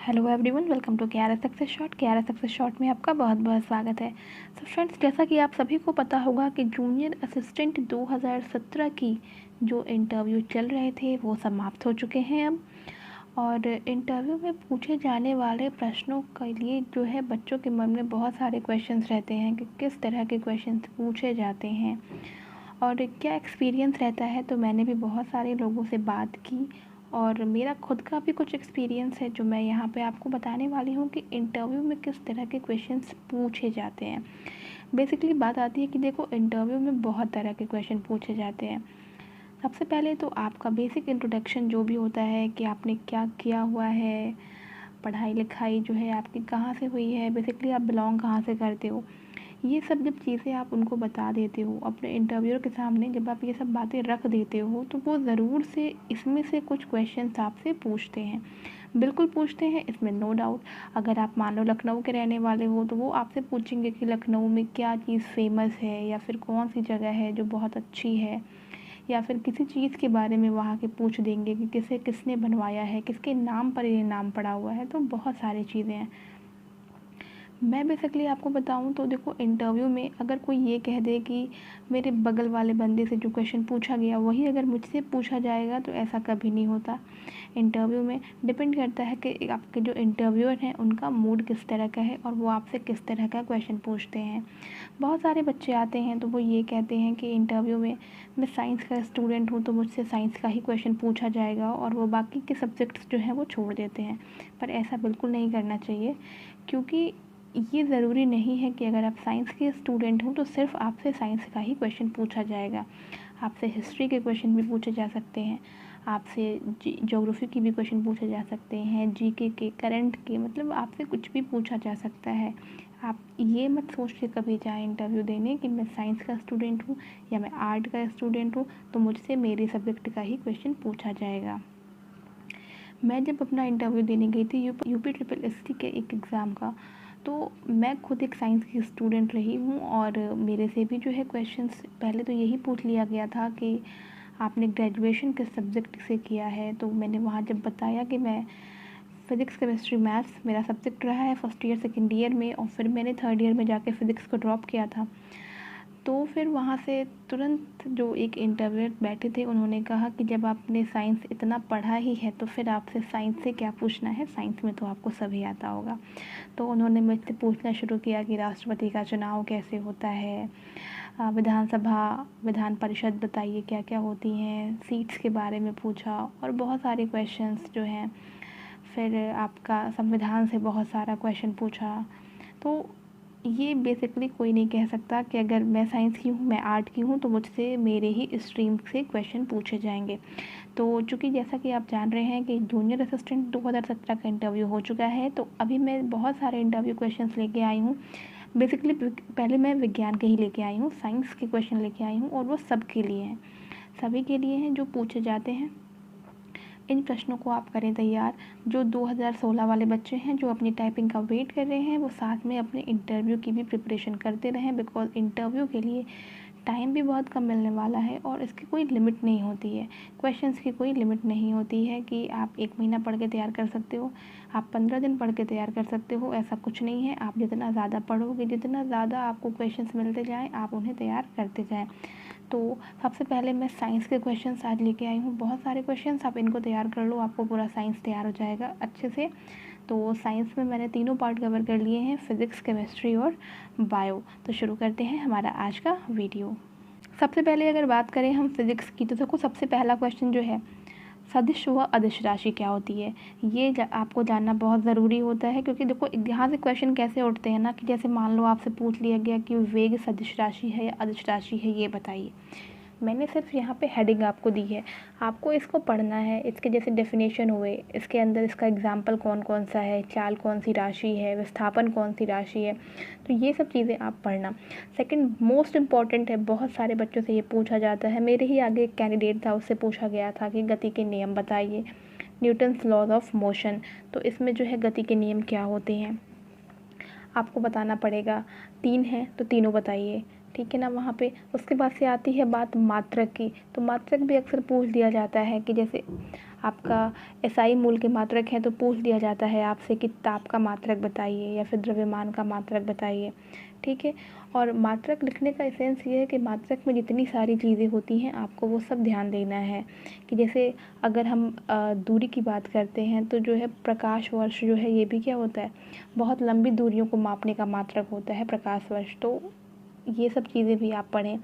Hello everyone, welcome to KRS success shot. KRS success shot में आपका बहुत बहुत स्वागत है। तो फ्रेंड्स, जैसा कि आप सभी को पता होगा कि जूनियर असिस्टेंट 2017 की जो इंटरव्यू चल रहे थे वो समाप्त हो चुके हैं अब। और इंटरव्यू में पूछे जाने वाले प्रश्नों के लिए जो है बच्चों के मन में बहुत सारे क्वेश्चंस रहते हैं कि किस तरह के क्वेश्चंस पूछे जाते हैं और क्या एक्सपीरियंस रहता है। तो मैंने भी बहुत सारे लोगों से बात की और मेरा खुद का भी कुछ एक्सपीरियंस है जो मैं यहाँ पे आपको बताने वाली हूँ कि इंटरव्यू में किस तरह के क्वेश्चंस पूछे जाते हैं। बेसिकली बात आती है कि देखो, इंटरव्यू में बहुत तरह के क्वेश्चन पूछे जाते हैं। सबसे पहले तो आपका बेसिक इंट्रोडक्शन जो भी होता है कि आपने क्या किया हुआ है, पढ़ाई लिखाई जो है आपकी कहाँ से हुई है, बेसिकली आप बिलोंग कहाँ से करते हो, ये सब जब चीज़ें आप उनको बता देते हो अपने इंटरव्यूअर के सामने, जब आप ये सब बातें रख देते हो तो वो ज़रूर से इसमें से कुछ क्वेश्चंस आपसे पूछते हैं। बिल्कुल पूछते हैं, इसमें नो डाउट। अगर आप मान लो लखनऊ के रहने वाले हो तो वो आपसे पूछेंगे कि लखनऊ में क्या चीज़ फेमस है या फिर कौन सी जगह है जो बहुत अच्छी है, या फिर किसी चीज़ के बारे में वहाँ के पूछ देंगे कि किसे किसने बनवाया है, किसके नाम पर ये नाम पड़ा हुआ है। तो बहुत सारी चीज़ें हैं। मैं बेसिकली आपको बताऊँ तो देखो, इंटरव्यू में अगर कोई ये कह दे कि मेरे बगल वाले बंदे से जो क्वेश्चन पूछा गया वही अगर मुझसे पूछा जाएगा, तो ऐसा कभी नहीं होता। इंटरव्यू में डिपेंड करता है कि आपके जो इंटरव्यूअर हैं उनका मूड किस तरह का है और वो आपसे किस तरह का क्वेश्चन पूछते हैं। बहुत सारे बच्चे आते हैं तो वो ये कहते हैं कि इंटरव्यू में मैं साइंस का स्टूडेंट हूँ तो मुझसे साइंस का ही क्वेश्चन पूछा जाएगा और वो बाकी के सब्जेक्ट्स जो हैं वो छोड़ देते हैं। पर ऐसा बिल्कुल नहीं करना चाहिए, क्योंकि ये ज़रूरी नहीं है कि अगर आप साइंस के स्टूडेंट हो तो सिर्फ आपसे साइंस का ही क्वेश्चन पूछा जाएगा। आपसे हिस्ट्री के क्वेश्चन भी पूछे जा सकते हैं, आपसे ज्योग्राफी की भी क्वेश्चन पूछे जा सकते हैं, जीके के, करंट के, मतलब आपसे कुछ भी पूछा जा सकता है। आप ये मत सोच के कभी जाएँ इंटरव्यू देने कि मैं साइंस का स्टूडेंट हूँ या मैं आर्ट का स्टूडेंट हूँ तो मुझसे मेरे सब्जेक्ट का ही क्वेश्चन पूछा जाएगा। मैं जब अपना इंटरव्यू देने गई थी यूपी ट्रिपल एसटी के एक एग्ज़ाम का, तो मैं खुद एक साइंस की स्टूडेंट रही हूँ और मेरे से भी जो है क्वेश्चंस पहले तो यही पूछ लिया गया था कि आपने ग्रेजुएशन किस सब्जेक्ट से किया है। तो मैंने वहाँ जब बताया कि मैं फ़िज़िक्स केमिस्ट्री मैथ्स मेरा सब्जेक्ट रहा है फर्स्ट ईयर सेकेंड ईयर में, और फिर मैंने थर्ड ईयर में जाके फ़िज़िक्स को ड्रॉप किया था, तो फिर वहाँ से तुरंत जो एक इंटरव्यूअर बैठे थे उन्होंने कहा कि जब आपने साइंस इतना पढ़ा ही है तो फिर आपसे साइंस से क्या पूछना है, साइंस में तो आपको सभी आता होगा। तो उन्होंने मुझसे पूछना शुरू किया कि राष्ट्रपति का चुनाव कैसे होता है, विधानसभा विधान परिषद बताइए क्या क्या होती हैं, सीट्स के बारे में पूछा और बहुत सारे क्वेश्चंस जो हैं। फिर आपका संविधान से बहुत सारा क्वेश्चन पूछा। तो ये बेसिकली कोई नहीं कह सकता कि अगर मैं साइंस की हूँ, मैं आर्ट की हूँ तो मुझसे मेरे ही स्ट्रीम से क्वेश्चन पूछे जाएंगे। तो चूँकि जैसा कि आप जान रहे हैं कि जूनियर असिस्टेंट 2017 का इंटरव्यू हो चुका है, तो अभी मैं बहुत सारे इंटरव्यू क्वेश्चंस लेके आई हूँ। बेसिकली पहले मैं विज्ञान के ही लेके आई हूँ, साइंस के क्वेश्चन लेके आई हूँ और वो सबके लिए हैं, सभी के लिए हैं जो पूछे जाते हैं। इन प्रश्नों को आप करें तैयार। जो 2016 वाले बच्चे हैं जो अपनी टाइपिंग का वेट कर रहे हैं वो साथ में अपने इंटरव्यू की भी प्रिपरेशन करते रहें, बिकॉज़ इंटरव्यू के लिए टाइम भी बहुत कम मिलने वाला है और इसकी कोई लिमिट नहीं होती है। क्वेश्चंस की कोई लिमिट नहीं होती है कि आप 1 महीना पढ़ के तैयार कर सकते हो, आप 15 दिन पढ़ के तैयार कर सकते हो, ऐसा कुछ नहीं है। आप जितना ज़्यादा पढ़ोगे, जितना ज़्यादा आपको क्वेश्चंस मिलते जाएँ, आप उन्हें तैयार करते जाएँ। तो सबसे पहले मैं साइंस के क्वेश्चंस आज लेके आई हूँ, बहुत सारे क्वेश्चंस, आप इनको तैयार कर लो, आपको पूरा साइंस तैयार हो जाएगा अच्छे से। तो साइंस में मैंने तीनों पार्ट कवर कर लिए हैं, फिज़िक्स, केमिस्ट्री और बायो। तो शुरू करते हैं हमारा आज का वीडियो। सबसे पहले अगर बात करें हम फिज़िक्स की, तो देखो सबसे पहला क्वेश्चन जो है, सदिश व अदिश राशि क्या होती है, ये आपको जानना बहुत ज़रूरी होता है। क्योंकि देखो यहाँ से क्वेश्चन कैसे उठते हैं ना, कि जैसे मान लो आपसे पूछ लिया गया कि वेग सदिश राशि है या अदिश राशि है, ये बताइए। मैंने सिर्फ यहाँ पे हेडिंग आपको दी है, आपको इसको पढ़ना है, इसके जैसे डेफिनेशन हुए, इसके अंदर इसका एग्जाम्पल कौन कौन सा है, चाल कौन सी राशि है, विस्थापन कौन सी राशि है, तो ये सब चीज़ें आप पढ़ना। सेकंड मोस्ट इम्पॉर्टेंट है, बहुत सारे बच्चों से ये पूछा जाता है, मेरे ही आगे एक कैंडिडेट था, उससे पूछा गया था कि गति के नियम बताइए, न्यूटन्स लॉज ऑफ मोशन। तो इसमें जो है गति के नियम क्या होते हैं आपको बताना पड़ेगा। 3 हैं तो तीनों बताइए, ठीक है ना वहाँ पे। उसके बाद से आती है बात मात्रक की, तो मात्रक भी अक्सर पूछ दिया जाता है कि जैसे आपका एसआई मूल के मात्रक हैं तो पूछ लिया जाता है आपसे कि ताप का मात्रक बताइए या फिर द्रव्यमान का मात्रक बताइए, ठीक है। और मात्रक लिखने का एसेंस ये है कि मात्रक में जितनी सारी चीज़ें होती हैं आपको वो सब ध्यान देना है। कि जैसे अगर हम दूरी की बात करते हैं तो जो है प्रकाश वर्ष जो है ये भी क्या होता है, बहुत लंबी दूरियों को मापने का मात्रक होता है प्रकाश वर्ष। तो ये सब चीज़ें भी आप पढ़ें।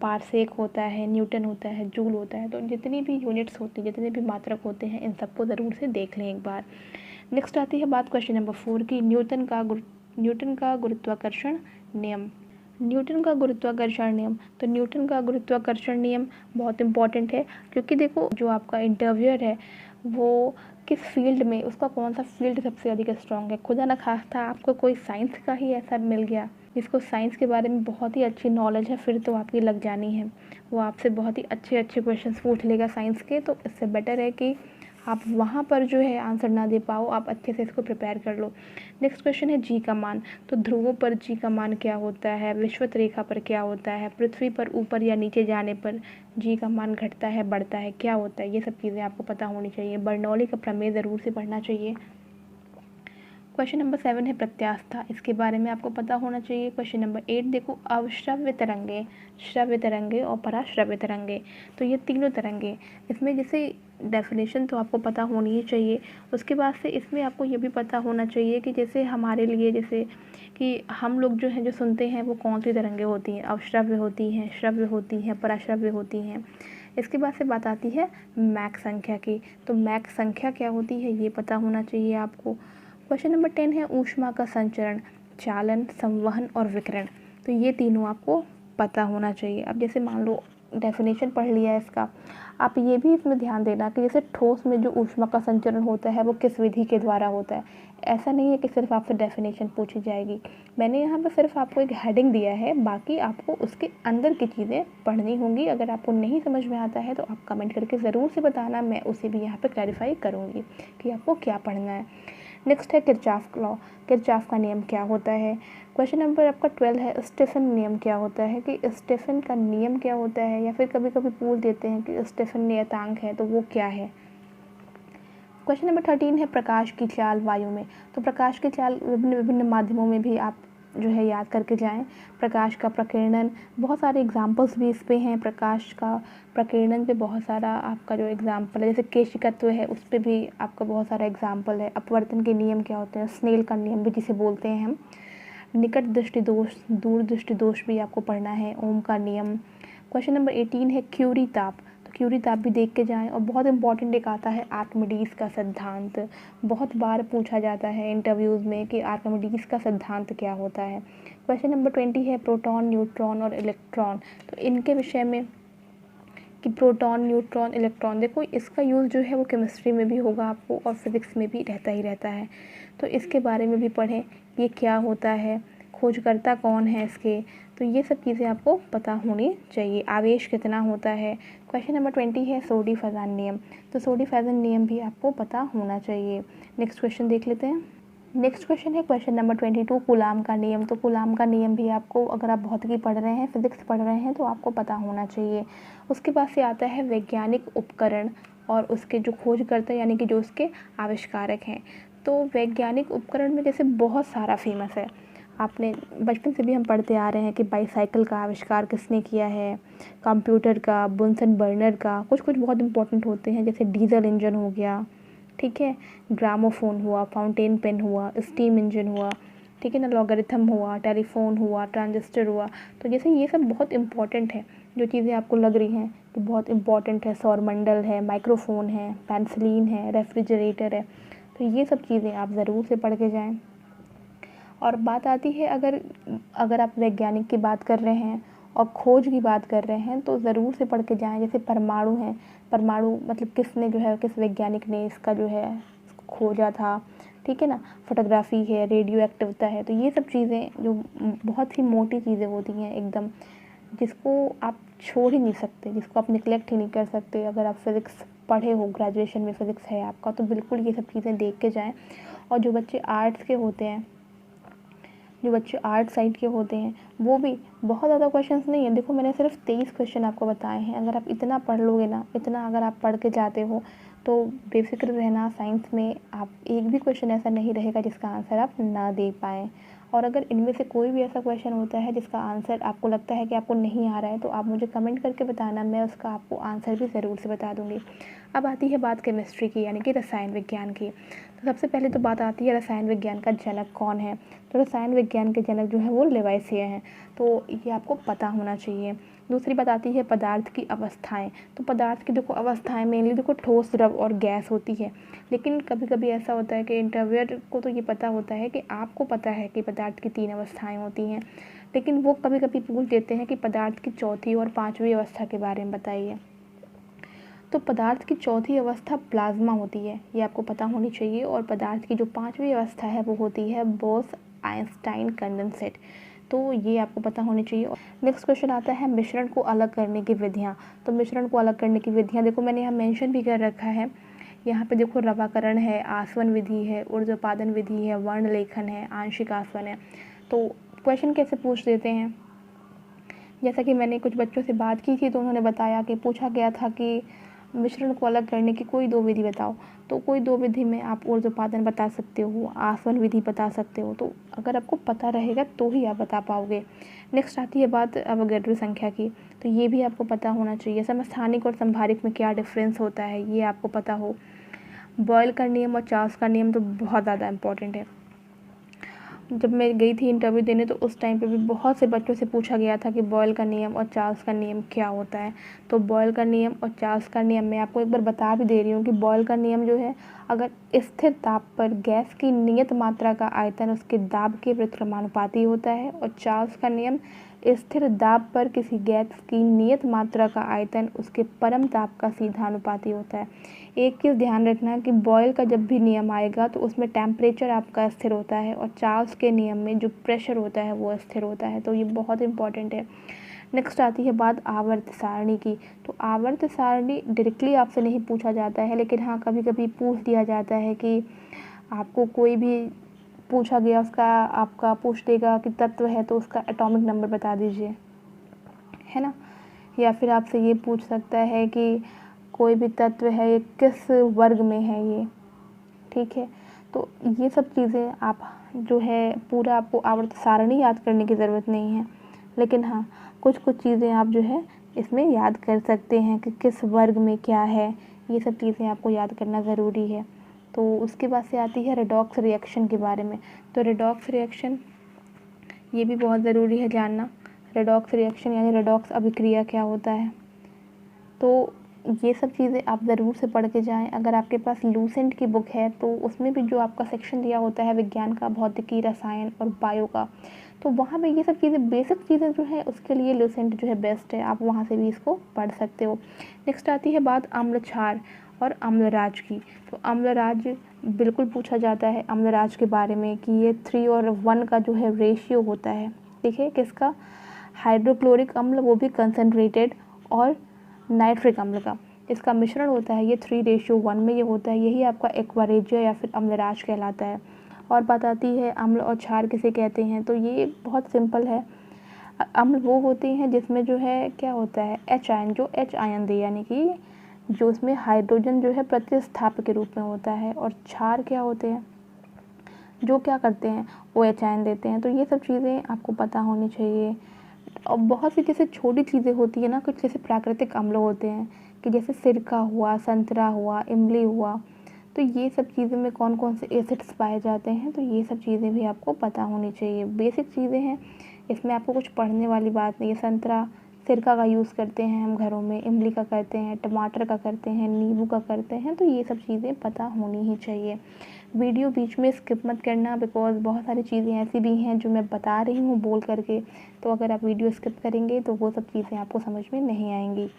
पारसेक होता है, न्यूटन होता है, जूल होता है, तो जितनी भी यूनिट्स होती हैं, जितने भी मात्रक होते हैं, इन सबको ज़रूर से देख लें एक बार। नेक्स्ट आती है बात क्वेश्चन नंबर 4 की, न्यूटन का गुरुत्वाकर्षण नियम। न्यूटन का गुरुत्वाकर्षण नियम, तो न्यूटन का गुरुत्वाकर्षण नियम बहुत इम्पॉर्टेंट है, क्योंकि देखो जो आपका इंटरव्यूअर है वो किस फील्ड में, उसका कौन सा फील्ड सबसे अधिक स्ट्रॉन्ग है। खुदा न खास्ता आपको कोई साइंस का ही ऐसा मिल गया जिसको साइंस के बारे में बहुत ही अच्छी नॉलेज है, फिर तो आपकी लग जानी है। वो आपसे बहुत ही अच्छे अच्छे क्वेश्चंस पूछ लेगा साइंस के, तो इससे बेटर है कि आप वहाँ पर जो है आंसर ना दे पाओ, आप अच्छे से इसको प्रिपेयर कर लो। नेक्स्ट क्वेश्चन है जी का मान, तो ध्रुवों पर जी का मान क्या होता है, विषुवत रेखा पर क्या होता है, पृथ्वी पर ऊपर या नीचे जाने पर जी का मान घटता है बढ़ता है, क्या होता है, ये सब चीज़ें आपको पता होनी चाहिए। बर्नौली का प्रमेय ज़रूर से पढ़ना चाहिए। क्वेश्चन नंबर 7 है प्रत्यास्थता, इसके बारे में आपको पता होना चाहिए। क्वेश्चन नंबर 8 देखो, अवश्रव्य तरंगे, श्रव्य तरंगे और पराश्रव्य तरंगे, तो ये तीनों तरंगे, इसमें जैसे डेफिनेशन तो आपको पता होनी ही चाहिए। उसके बाद से इसमें आपको ये भी पता होना चाहिए कि जैसे हमारे लिए, जैसे कि हम लोग जो हैं जो सुनते हैं वो कौन सी तरंगे होती हैं, अवश्रव्य होती हैं, श्रव्य होती हैं, पराश्रव्य होती हैं। इसके बाद से बात आती है मैक संख्या की, तो मैक संख्या क्या होती है ये पता होना चाहिए आपको। क्वेश्चन नंबर 10 है ऊष्मा का संचरण, चालन, संवहन और विकिरण, तो ये तीनों आपको पता होना चाहिए। अब जैसे मान लो डेफिनेशन पढ़ लिया है इसका, आप ये भी इसमें ध्यान देना कि जैसे ठोस में जो ऊष्मा का संचरण होता है वो किस विधि के द्वारा होता है। ऐसा नहीं है कि सिर्फ आपसे डेफिनेशन पूछी जाएगी, मैंने यहाँ पर सिर्फ आपको एक हेडिंग दिया है, बाकी आपको उसके अंदर की चीज़ें पढ़नी होंगी। अगर आपको नहीं समझ में आता है तो आप कमेंट करके ज़रूर से बताना, मैं उसे भी यहाँ पर क्लैरिफाई करूँगी कि आपको क्या पढ़ना है। नेक्स्ट है किरचॉफ लॉ, किरचॉफ का नियम क्या होता है। क्वेश्चन नंबर आपका 12 है स्टेफन नियम क्या होता है, कि स्टेफन का नियम क्या होता है, या फिर कभी कभी पूछ देते हैं कि स्टेफन नियतांक है तो वो क्या है। क्वेश्चन नंबर 13 है प्रकाश की चाल वायु में, तो प्रकाश की चाल विभिन्न विभिन्न माध्यमों में भी आप जो है याद करके जाएं। प्रकाश का प्रकीर्णन, बहुत सारे एग्जाम्पल्स भी इस पे हैं, प्रकाश का प्रकीर्णन पे बहुत सारा आपका जो एग्जाम्पल है, जैसे केशिकत्व है उस पर भी आपका बहुत सारा एग्जाम्पल है। अपवर्तन के नियम क्या होते हैं, स्नेल का नियम भी जिसे बोलते हैं हम। निकट दृष्टि दोष, दूर दृष्टि दोष भी आपको पढ़ना है, ओम का नियम। क्वेश्चन नंबर 18 है क्यूरी ताप, तो क्यूरी ताप भी देख के जाएं। और बहुत इंपॉर्टेंट एक आता है आर्किमिडीज का सिद्धांत, बहुत बार पूछा जाता है इंटरव्यूज़ में कि आर्किमिडीज का सिद्धांत क्या होता है। क्वेश्चन नंबर 20 है प्रोटॉन, न्यूट्रॉन और इलेक्ट्रॉन, तो इनके विषय में कि प्रोटॉन, न्यूट्रॉन, इलेक्ट्रॉन, देखो इसका यूज़ जो है वो केमिस्ट्री में भी होगा आपको और फिज़िक्स में भी रहता ही रहता है, तो इसके बारे में भी पढ़ें, ये क्या होता है, खोजकर्ता कौन है इसके, तो ये सब चीज़ें आपको पता होनी चाहिए। आवेश कितना होता है। क्वेश्चन नंबर 20 है सोडी फैजान नियम, तो सोडी फैजान नियम भी आपको पता होना चाहिए। नेक्स्ट क्वेश्चन देख लेते हैं। नेक्स्ट क्वेश्चन है क्वेश्चन नंबर 22 कूलाम का नियम, तो कूलाम का नियम भी आपको, अगर आप भौतिकी पढ़ रहे हैं, फिजिक्स पढ़ रहे हैं, तो आपको पता होना चाहिए। उसके बाद से आता है वैज्ञानिक उपकरण और उसके जो खोजकर्ता यानी कि जो उसके आविष्कारक हैं। तो वैज्ञानिक उपकरण में जैसे बहुत सारा फेमस है, आपने बचपन से भी हम पढ़ते आ रहे हैं कि बाईसाइकिल का आविष्कार किसने किया है, कंप्यूटर का, बुनसन बर्नर का, कुछ कुछ बहुत इंपॉर्टेंट होते हैं, जैसे डीजल इंजन हो गया, ठीक है, ग्रामोफोन हुआ, फाउंटेन पेन हुआ, स्टीम इंजन हुआ, ठीक है ना, लॉगरिथम हुआ, टेलीफोन हुआ, ट्रांजिस्टर हुआ, तो जैसे ये सब बहुत इंपॉर्टेंट है, जो चीज़ें आपको लग रही हैं कि बहुत इंपॉर्टेंट है, सौरमंडल है, माइक्रोफोन है, पेंसिलीन है, रेफ्रिजरेटर है, तो ये सब चीज़ें आप ज़रूर से पढ़ के जाएँ। और बात आती है अगर आप वैज्ञानिक की बात कर रहे हैं और खोज की बात कर रहे हैं तो ज़रूर से पढ़ के जाएँ। जैसे परमाणु हैं, परमाणु मतलब किसने जो है, किस वैज्ञानिक ने इसका जो है खोजा था, ठीक है ना, फोटोग्राफी है, रेडियो एक्टिविटी है, तो ये सब चीज़ें जो बहुत ही मोटी चीज़ें होती हैं एकदम, जिसको आप छोड़ ही नहीं सकते, जिसको आप निगलेक्ट ही नहीं कर सकते। अगर आप फिज़िक्स पढ़े हो, ग्रेजुएशन में फ़िज़िक्स है आपका, तो बिल्कुल ये सब चीज़ें देख के जाएँ। और जो बच्चे आर्ट्स के होते हैं, जो बच्चे आर्ट साइड के होते हैं, वो भी बहुत ज़्यादा क्वेश्चंस नहीं है, देखो मैंने सिर्फ 23 क्वेश्चन आपको बताए हैं। अगर आप इतना पढ़ लोगे ना, इतना अगर आप पढ़ के जाते हो तो बेफिक्र रहना, साइंस में आप एक भी क्वेश्चन ऐसा नहीं रहेगा जिसका आंसर आप ना दे पाएँ। और अगर इनमें से कोई भी ऐसा क्वेश्चन होता है जिसका आंसर आपको लगता है कि आपको नहीं आ रहा है, तो आप मुझे कमेंट करके बताना, मैं उसका आपको आंसर भी ज़रूर से बता दूँगी। अब आती है बात केमिस्ट्री की, यानी कि रसायन विज्ञान की। तो सबसे पहले तो बात आती है रसायन विज्ञान का जनक कौन है। तो रसायन विज्ञान के जनक जो है वो लेवाइसियर हैं, तो ये आपको पता होना चाहिए। दूसरी बात आती है पदार्थ की अवस्थाएं। तो पदार्थ की देखो अवस्थाएं मेनली देखो ठोस, द्रव और गैस होती है। लेकिन कभी कभी ऐसा होता है कि इंटरव्यूअर को तो ये पता होता है कि आपको पता है कि पदार्थ की 3 अवस्थाएं होती हैं, लेकिन वो कभी कभी पूछ देते हैं कि पदार्थ की चौथी और पाँचवीं अवस्था के बारे में बताइए। तो पदार्थ की चौथी अवस्था प्लाज्मा होती है, ये आपको पता होनी चाहिए। और पदार्थ की जो पाँचवीं अवस्था है वो होती है बोस आइंस्टाइन कंडेंसेट, तो ये आपको पता होनी चाहिए। नेक्स्ट क्वेश्चन आता है मिश्रण को अलग करने की विधियाँ। तो मिश्रण को अलग करने की विधियाँ देखो मैंने यहाँ मेंशन भी कर रखा है। यहाँ पे देखो रवाकरण है, आसवन विधि है, ऊर्ध्वपादन विधि है, वर्ण लेखन है, आंशिक आसवन है। तो क्वेश्चन कैसे पूछ देते हैं, जैसा कि मैंने कुछ बच्चों से बात की थी तो उन्होंने बताया कि पूछा गया था कि मिश्रण को अलग करने की कोई 2 विधि बताओ। तो कोई 2 विधि में आप ऊर्ध्वपादन बता सकते हो, आसवन विधि बता सकते हो। तो अगर आपको पता रहेगा तो ही आप बता पाओगे। नेक्स्ट आती है बात अवोगैड्रो संख्या की। तो ये भी आपको पता होना चाहिए। समस्थानिक और संभारिक में क्या डिफरेंस होता है ये आपको पता हो। बॉयल का नियम और चार्ल्स का नियम तो बहुत ज़्यादा इंपॉर्टेंट है। जब मैं गई थी इंटरव्यू देने तो उस टाइम पे भी बहुत से बच्चों से पूछा गया था कि बॉयल का नियम और चार्ल्स का नियम क्या होता है। तो बॉयल का नियम और चार्ल्स का नियम मैं आपको एक बार बता भी दे रही हूँ कि बॉयल का नियम जो है, अगर स्थिर ताप पर गैस की नियत मात्रा का आयतन उसके दाब के व्युत्क्रमानुपाती होता है, और चार्ल्स का नियम स्थिर दाब पर किसी गैस की नियत मात्रा का आयतन उसके परम ताप का सीधा अनुपाती होता है। एक चीज़ ध्यान रखना कि बॉयल का जब भी नियम आएगा तो उसमें टेम्परेचर आपका स्थिर होता है, और चार्ल्स के नियम में जो प्रेशर होता है वो स्थिर होता है। तो ये बहुत इंपॉर्टेंट है। नेक्स्ट आती है बात आवर्त सारणी की। तो आवर्त सारणी डायरेक्टली आपसे नहीं पूछा जाता है, लेकिन हाँ कभी कभी पूछ दिया जाता है कि आपको कोई भी पूछा गया उसका आपका पूछ देगा कि तत्व है तो उसका एटॉमिक नंबर बता दीजिए, है ना। या फिर आपसे ये पूछ सकता है कि कोई भी तत्व है ये किस वर्ग में है ये, ठीक है। तो ये सब चीज़ें आप जो है पूरा आपको आवर्त सारणी याद करने की ज़रूरत नहीं है, लेकिन हाँ कुछ कुछ चीज़ें आप जो है इसमें याद कर सकते हैं कि किस वर्ग में क्या है, ये सब चीज़ें आपको याद करना ज़रूरी है। तो उसके बाद से आती है रेडॉक्स रिएक्शन के बारे में। तो रेडॉक्स रिएक्शन ये भी बहुत ज़रूरी है जानना। रेडॉक्स रिएक्शन यानी रेडॉक्स अभिक्रिया क्या होता है, तो ये सब चीज़ें आप ज़रूर से पढ़ के जाएँ। अगर आपके पास लूसेंट की बुक है तो उसमें भी जो आपका सेक्शन दिया होता है विज्ञान का, भौतिकी, रसायन और बायो का, तो वहाँ पे ये सब चीज़ें बेसिक चीज़ें जो है उसके लिए लूसेंट जो है बेस्ट है, आप वहाँ से भी इसको पढ़ सकते हो। नेक्स्ट आती है बात अम्ल क्षार और अम्लराज की। तो अम्लराज बिल्कुल पूछा जाता है अम्लराज के बारे में कि ये 3 और 1 का जो है रेशियो होता है। देखिए किसका, हाइड्रोक्लोरिक अम्ल वो भी कंसनट्रेटेड, और नाइट्रिक अम्ल का इसका मिश्रण होता है, ये 3:1 में ये होता है। यही आपका एक्वारेजिया या फिर अम्लराज कहलाता है। और बात आती है अम्ल और क्षार किसे कहते हैं, तो ये बहुत सिंपल है। अम्ल वो होते हैं जिसमें जो है क्या होता है एच आयन, जो एच आयन दे, यानी कि जो उसमें हाइड्रोजन जो है प्रतिस्थापक के रूप में होता है। और क्षार क्या होते हैं, जो क्या करते हैं वो एच आयन देते हैं। तो ये सब चीज़ें आपको पता होनी चाहिए। और बहुत सी जैसे छोटी चीज़ें होती है ना, कुछ जैसे प्राकृतिक अम्ल होते हैं कि जैसे सिरका हुआ, संतरा हुआ, इमली हुआ, तो ये सब चीज़ें में कौन कौन से एसिड्स पाए जाते हैं, तो ये सब चीज़ें भी आपको पता होनी चाहिए। बेसिक चीज़ें हैं, इसमें आपको कुछ पढ़ने वाली बात नहीं है। संतरा सिरका का यूज़ करते हैं हम घरों में, इमली का करते हैं, टमाटर का करते हैं, नींबू का करते हैं, तो ये सब चीज़ें पता होनी ही चाहिए। वीडियो बीच में स्किप मत करना, बिकॉज़ बहुत सारी चीज़ें ऐसी भी हैं जो मैं बता रही हूँ बोल करके, तो अगर आप वीडियो स्किप करेंगे तो वो सब चीज़ें आपको समझ में नहीं आएंगी।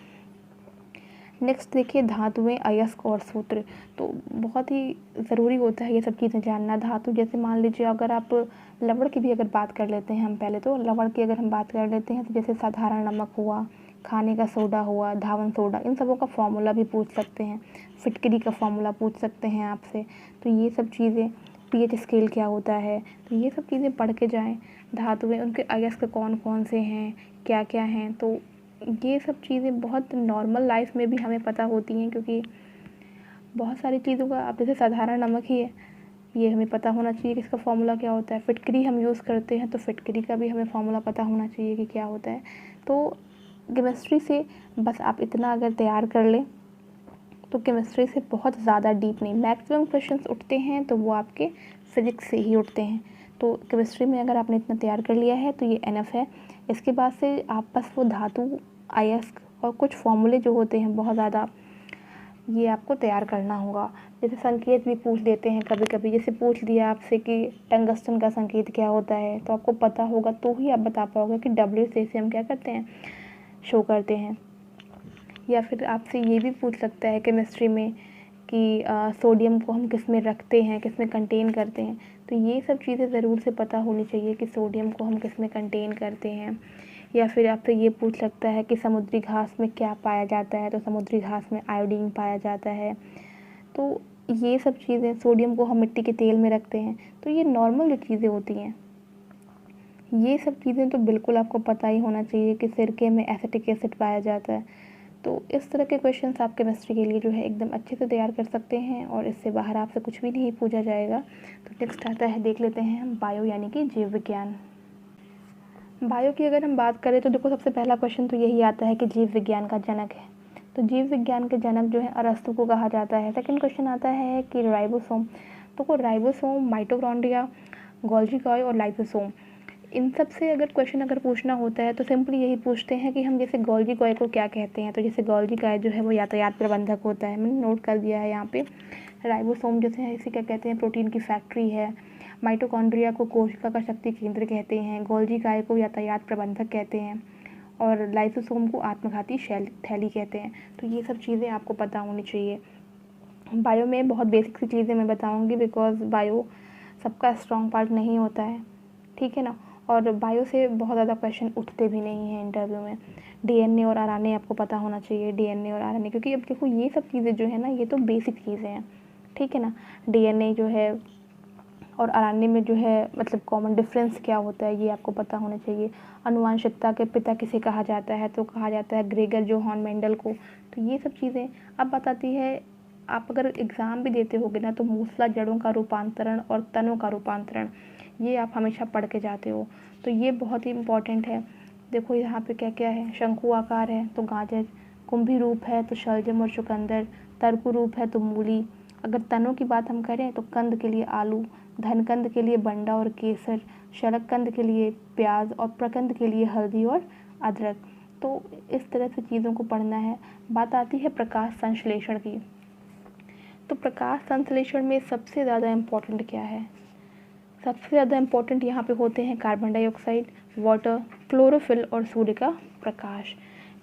नेक्स्ट देखिए धातुएं, अयस्क और सूत्र। तो बहुत ही ज़रूरी होता है ये सब चीज़ें जानना। धातु जैसे मान लीजिए अगर आप लवण की भी अगर बात कर लेते हैं हम, पहले तो लवण की अगर हम बात कर लेते हैं तो जैसे साधारण नमक हुआ, खाने का सोडा हुआ, धावन सोडा, इन सबों का फॉर्मूला भी पूछ सकते हैं। फिटकरी का फॉर्मूला पूछ सकते हैं आपसे। तो ये सब चीज़ें, पीएच स्केल क्या होता है, तो ये सब चीज़ें पढ़ के जाएँ। धातुएं, उनके अयस्क कौन कौन से हैं, क्या क्या हैं, तो ये सब चीज़ें बहुत नॉर्मल लाइफ में भी हमें पता होती हैं, क्योंकि बहुत सारी चीज़ों का, अब जैसे साधारण नमक ही है, ये हमें पता होना चाहिए कि इसका फॉर्मूला क्या होता है। फिटकरी हम यूज़ करते हैं तो फिटकरी का भी हमें फॉर्मूला पता होना चाहिए कि क्या होता है। तो केमिस्ट्री से बस आप इतना अगर तैयार कर लें तो केमिस्ट्री से बहुत ज़्यादा डीप नहीं, मैक्सिमम क्वेश्चंस उठते हैं तो वो आपके फिज़िक्स से ही उठते हैं। तो केमिस्ट्री में अगर आपने इतना तैयार कर लिया है तो ये एनफ है। इसके बाद से आप बस वो धातु, अयस्क और कुछ फॉर्मूले जो होते हैं बहुत ज़्यादा, ये आपको तैयार करना होगा। जैसे संकेत भी पूछ देते हैं कभी कभी, जैसे पूछ दिया आपसे कि टंगस्टन का संकेत क्या होता है, तो आपको पता होगा तो ही आप बता पाओगे कि डब्ल्यू से हम क्या करते हैं, शो करते हैं। या फिर आपसे ये भी पूछ सकता है केमिस्ट्री में कि सोडियम को हम किस में रखते हैं, किस में कंटेन करते हैं। तो ये सब चीज़ें ज़रूर से पता होनी चाहिए कि सोडियम को हम किस में कंटेन करते हैं। या फिर आपसे ये पूछ सकता है कि समुद्री घास में क्या पाया जाता है, तो समुद्री घास में आयोडीन पाया जाता है। तो ये सब चीज़ें, सोडियम को हम मिट्टी के तेल में रखते हैं। तो ये नॉर्मल जो चीज़ें होती हैं, ये सब चीज़ें तो बिल्कुल आपको पता ही होना चाहिए कि सिरके में एसिटिक एसिड पाया जाता है। तो इस तरह के क्वेश्चंस आप केमिस्ट्री के लिए जो है एकदम अच्छे से तैयार कर सकते हैं और इससे बाहर आपसे कुछ भी नहीं पूछा जाएगा। तो नेक्स्ट आता है, देख लेते हैं हम बायो यानी कि जीव विज्ञान। बायो की अगर हम बात करें तो देखो सबसे पहला क्वेश्चन तो यही आता है कि जीव विज्ञान का जनक है। तो जीव विज्ञान के जनक जो है अरस्तु को कहा जाता है। सेकंड क्वेश्चन आता है कि राइबोसोम। तो राइबोसोम, माइटोकॉन्ड्रिया, गोल्गी कॉय और लाइसोसोम, इन सब से अगर क्वेश्चन अगर पूछना होता है तो सिंपली यही पूछते हैं कि हम जैसे गोल्गी कॉय को क्या कहते हैं। तो जैसे गोल्गी कॉय जो है वो यातायात प्रबंधक होता है, मैंने नोट कर दिया है यहाँ पे। राइबोसोम जैसे है, इसे क्या कहते हैं, प्रोटीन की फैक्ट्री है। माइटोकॉन्ड्रिया को कोशिका का शक्ति केंद्र कहते हैं। गोल्गी कॉय को यातायात प्रबंधक कहते हैं और लाइसोसोम को आत्मघाती थैली कहते हैं। तो ये सब चीज़ें आपको पता होनी चाहिए। बायो में बहुत बेसिक सी चीज़ें मैं बताऊँगी, बिकॉज बायो सबका स्ट्रॉन्ग पार्ट नहीं होता है, ठीक है ना। और बायो से बहुत ज़्यादा क्वेश्चन उठते भी नहीं हैं इंटरव्यू में। डीएनए और आरएनए आपको पता होना चाहिए, डीएनए और आरएनए, क्योंकि अब देखो ये सब चीज़ें जो है ना, ये तो बेसिक चीज़ें हैं, ठीक है ना। डीएनए जो है और आरएनए में जो है मतलब कॉमन डिफरेंस क्या होता है, ये आपको पता होना चाहिए। आनुवांशिकता के पिता किसे कहा जाता है, तो कहा जाता है ग्रेगर जोहान मेंडल को। तो ये सब चीज़ें अब बताती है। आप अगर एग्ज़ाम भी देते होगे ना तो मूसला जड़ों का रूपांतरण और तनों का रूपांतरण, ये आप हमेशा पढ़ के जाते हो, तो ये बहुत ही इम्पॉर्टेंट है। देखो यहाँ पे क्या क्या है, शंकु आकार है तो गाजर, कुंभी रूप है तो शलजम और चुकंदर, तरकु रूप है तो मूली। अगर तनों की बात हम करें तो कंद के लिए आलू, धनकंद के लिए बंडा और केसर, शलगकंद के लिए प्याज और प्रकंद के लिए हल्दी और अदरक। तो इस तरह से चीज़ों को पढ़ना है। बात आती है प्रकाश संश्लेषण की। तो प्रकाश संश्लेषण में सबसे ज़्यादा इम्पोर्टेंट क्या है, सबसे ज़्यादा इम्पोर्टेंट यहाँ पे होते हैं कार्बन डाइऑक्साइड, वाटर, क्लोरोफिल और सूर्य का प्रकाश।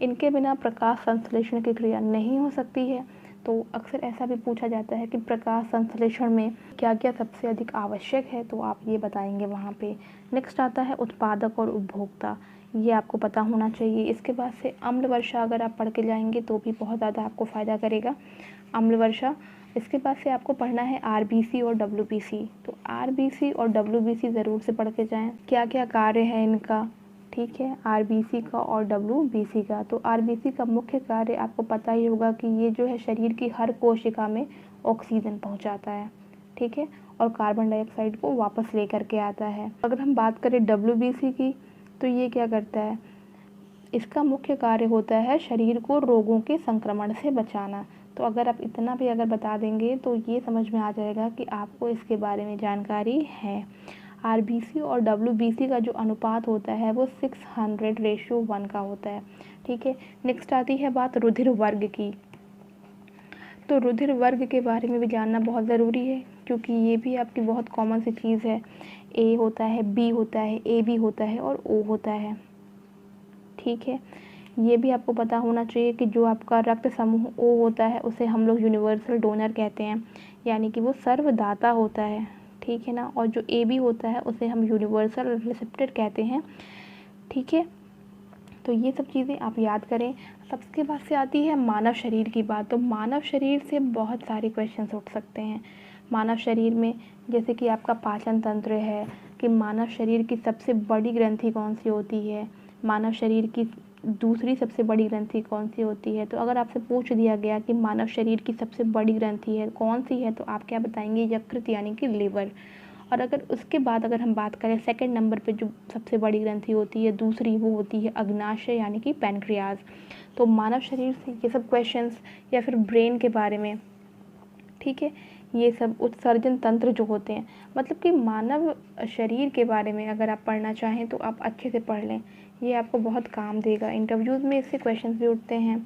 इनके बिना प्रकाश संश्लेषण की क्रिया नहीं हो सकती है। तो अक्सर ऐसा भी पूछा जाता है कि प्रकाश संश्लेषण में क्या क्या सबसे अधिक आवश्यक है, तो आप ये बताएंगे वहाँ पे। नेक्स्ट आता है उत्पादक और उपभोक्ता, ये आपको पता होना चाहिए। इसके बाद से अम्ल वर्षा अगर आप पढ़ के जाएंगे तो भी बहुत ज़्यादा आपको फ़ायदा करेगा, अम्ल वर्षा। इसके बाद से आपको पढ़ना है आरबीसी और डब्ल्यूबीसी। तो आरबीसी और डब्ल्यूबीसी ज़रूर से पढ़ के जाएं, क्या क्या कार्य है इनका, ठीक है, आरबीसी का और डब्ल्यूबीसी का। तो आरबीसी का मुख्य कार्य आपको पता ही होगा कि ये जो है शरीर की हर कोशिका में ऑक्सीजन पहुंचाता है, ठीक है, और कार्बन डाइऑक्साइड को वापस लेकर के आता है। अगर हम बात करें डब्ल्यूबीसी की तो ये क्या करता है, इसका मुख्य कार्य होता है शरीर को रोगों के संक्रमण से बचाना। तो अगर आप इतना भी अगर बता देंगे तो ये समझ में आ जाएगा कि आपको इसके बारे में जानकारी है। आरबीसी और डब्ल्यूबीसी का जो अनुपात होता है वो 600:1 का होता है, ठीक है। नेक्स्ट आती है बात रुधिर वर्ग की। तो रुधिर वर्ग के बारे में भी जानना बहुत ज़रूरी है, क्योंकि ये भी आपकी बहुत कॉमन सी चीज़ है। ए होता है, बी होता है, ए बी होता है और ओ होता है, ठीक है। ये भी आपको पता होना चाहिए कि जो आपका रक्त समूह ओ होता है उसे हम लोग यूनिवर्सल डोनर कहते हैं, यानी कि वो सर्वदाता होता है, ठीक है ना। और जो ए बी होता है उसे हम यूनिवर्सल रिसेप्टर कहते हैं, ठीक है। तो ये सब चीज़ें आप याद करें। सबके बाद से आती है मानव शरीर की बात। तो मानव शरीर से बहुत सारे क्वेश्चंस उठ सकते हैं। मानव शरीर में जैसे कि आपका पाचन तंत्र है, कि मानव शरीर की सबसे बड़ी ग्रंथि कौन सी होती है, मानव शरीर की दूसरी सबसे बड़ी ग्रंथि कौन सी होती है। तो अगर आपसे पूछ दिया गया कि मानव शरीर की सबसे बड़ी ग्रंथि है कौन सी है, तो आप क्या बताएंगे, यकृत यानी कि लिवर। और अगर उसके बाद अगर हम बात करें सेकंड नंबर पे जो सबसे बड़ी ग्रंथि होती है दूसरी, वो होती है अग्नाशय यानी कि पैनक्रियाज। तो मानव शरीर से ये सब क्वेश्चंस या फिर ब्रेन के बारे में, ठीक है, ये सब उत्सर्जन तंत्र जो होते हैं, मतलब कि मानव शरीर के बारे में अगर आप पढ़ना चाहें तो आप अच्छे से पढ़ लें, ये आपको बहुत काम देगा। इंटरव्यूज़ में इससे क्वेश्चंस भी उठते हैं,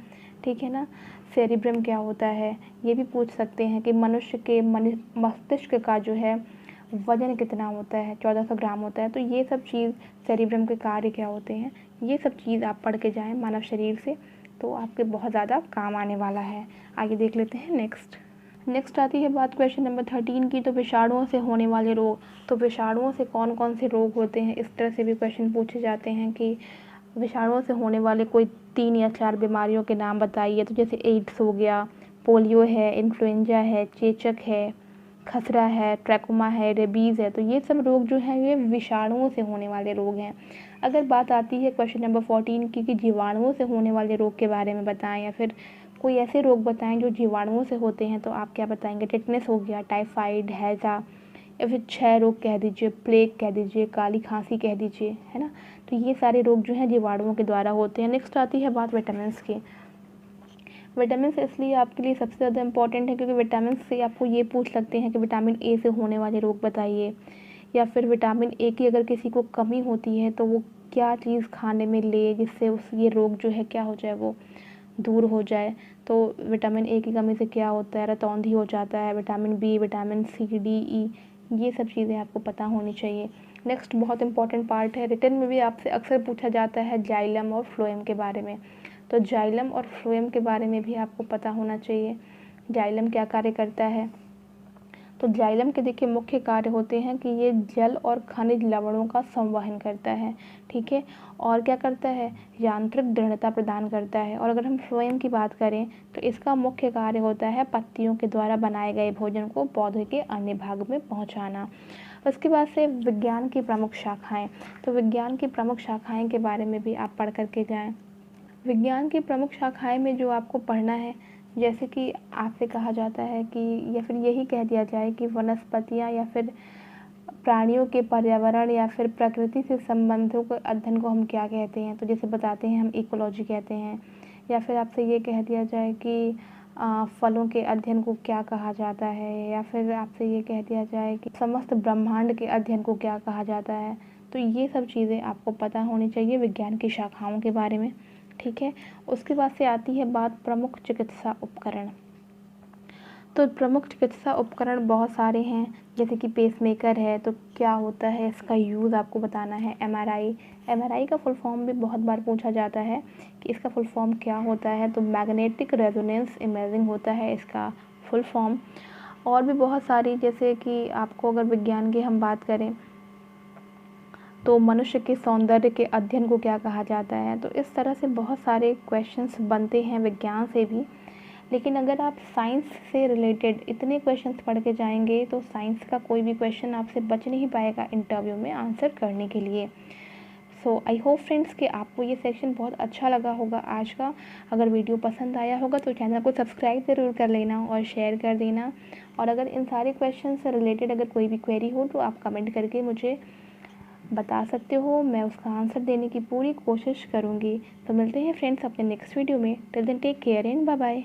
ठीक है ना। सेरिब्रम क्या होता है ये भी पूछ सकते हैं कि मनुष्य के मस्तिष्क का जो है वजन कितना होता है, 1400 ग्राम होता है। तो ये सब चीज़, सेरिब्रम के कार्य क्या होते हैं, ये सब चीज़ आप पढ़ के जाएँ मानव शरीर से, तो आपके बहुत ज़्यादा काम आने वाला है। आगे देख लेते हैं नेक्स्ट आती है बात क्वेश्चन नंबर 13 की। तो विषाणुओं से होने वाले रोग, तो विषाणुओं से कौन कौन से रोग होते हैं, इस तरह से भी क्वेश्चन पूछे जाते हैं कि विषाणुओं से होने वाले कोई 3 या 4 बीमारियों के नाम बताइए। तो जैसे एड्स हो गया, पोलियो है, इन्फ्लुएंजा है, चेचक है, खसरा है, ट्रैकोमा है, रेबीज़ है। तो ये सब रोग जो हैं ये विषाणुओं से होने वाले रोग हैं। अगर बात आती है क्वेश्चन नंबर 14 की कि जीवाणुओं से होने वाले रोग के बारे में बताएं या फिर कोई ऐसे रोग बताएं जो जीवाणुओं से होते हैं, तो आप क्या बताएंगे। टिटनेस हो गया, टाइफाइड, हैजा, या फिर क्षय रोग कह दीजिए, प्लेग कह दीजिए, काली खांसी कह दीजिए, है ना। तो ये सारे रोग जो हैं जीवाणुओं के द्वारा होते हैं। नेक्स्ट आती है बात विटामिन्स की। विटामिन इसलिए आपके लिए सबसे ज़्यादा इंपॉर्टेंट है क्योंकि विटामिन से आपको ये पूछ सकते हैं कि विटामिन ए से होने वाले रोग बताइए, या फिर विटामिन ए की अगर किसी को कमी होती है तो वो क्या चीज़ खाने में ले जिससे उस ये रोग जो है क्या हो जाए, वो दूर हो जाए। तो विटामिन ए की कमी से क्या होता है, रतौंधी हो जाता है। Vitamin B, vitamin C, D, E, ये सब चीज़ें आपको पता होनी चाहिए। नेक्स्ट बहुत इंपॉर्टेंट पार्ट है, रिटन में भी आपसे अक्सर पूछा जाता है जाइलम और फ्लोएम के बारे में। तो जाइलम और फ्लोएम के बारे में भी आपको पता होना चाहिए। जाइलम क्या कार्य करता है। तो जाइलम के देखिए मुख्य कार्य होते हैं कि ये जल और खनिज लवणों का संवहन करता है, ठीक है, और क्या करता है, यांत्रिक दृढ़ता प्रदान करता है। और अगर हम फ्लोएम की बात करें तो इसका मुख्य कार्य होता है पत्तियों के द्वारा बनाए गए भोजन को पौधे के अन्य भाग में पहुंचाना। उसके बाद से विज्ञान की प्रमुख शाखाएं, तो विज्ञान की प्रमुख शाखाएं के बारे में भी आप पढ़ करके जाएं। विज्ञान की प्रमुख शाखाएं में जो आपको पढ़ना है, जैसे कि आपसे कहा जाता है कि या फिर यही कह दिया जाए कि वनस्पतियां या फिर प्राणियों के पर्यावरण या फिर प्रकृति से संबंधों के अध्ययन को हम क्या कहते हैं, तो जैसे बताते हैं हम इकोलॉजी कहते हैं। या फिर आपसे ये कह दिया जाए कि फलों के अध्ययन को क्या कहा जाता है, या फिर आपसे ये कह दिया जाए कि समस्त ब्रह्मांड के अध्ययन को क्या कहा जाता है। तो ये सब चीज़ें आपको पता होनी चाहिए विज्ञान की शाखाओं के बारे में, ठीक है। उसके बाद से आती है बात प्रमुख चिकित्सा उपकरण। तो प्रमुख चिकित्सा उपकरण बहुत सारे हैं, जैसे कि पेसमेकर है, तो क्या होता है इसका यूज़ आपको बताना है। एमआरआई का फुल फॉर्म भी बहुत बार पूछा जाता है कि इसका फुल फॉर्म क्या होता है। तो मैग्नेटिक रेजोनेंस इमेजिंग होता है इसका फुल फॉर्म। और भी बहुत सारी, जैसे कि आपको अगर विज्ञान की हम बात करें तो मनुष्य के सौंदर्य के अध्ययन को क्या कहा जाता है। तो इस तरह से बहुत सारे क्वेश्चंस बनते हैं विज्ञान से भी। लेकिन अगर आप साइंस से रिलेटेड इतने क्वेश्चंस पढ़ के जाएंगे तो साइंस का कोई भी क्वेश्चन आपसे बच नहीं पाएगा इंटरव्यू में आंसर करने के लिए। सो आई होप फ्रेंड्स कि आपको ये सेक्शन बहुत अच्छा लगा होगा आज का। अगर वीडियो पसंद आया होगा तो चैनल को सब्सक्राइब ज़रूर कर लेना और शेयर कर देना। और अगर इन सारे क्वेश्चन से रिलेटेड अगर कोई भी क्वेरी हो तो आप कमेंट करके मुझे बता सकते हो, मैं उसका आंसर देने की पूरी कोशिश करूँगी। तो मिलते हैं फ्रेंड्स अपने नेक्स्ट वीडियो में। Till then take care and bye bye.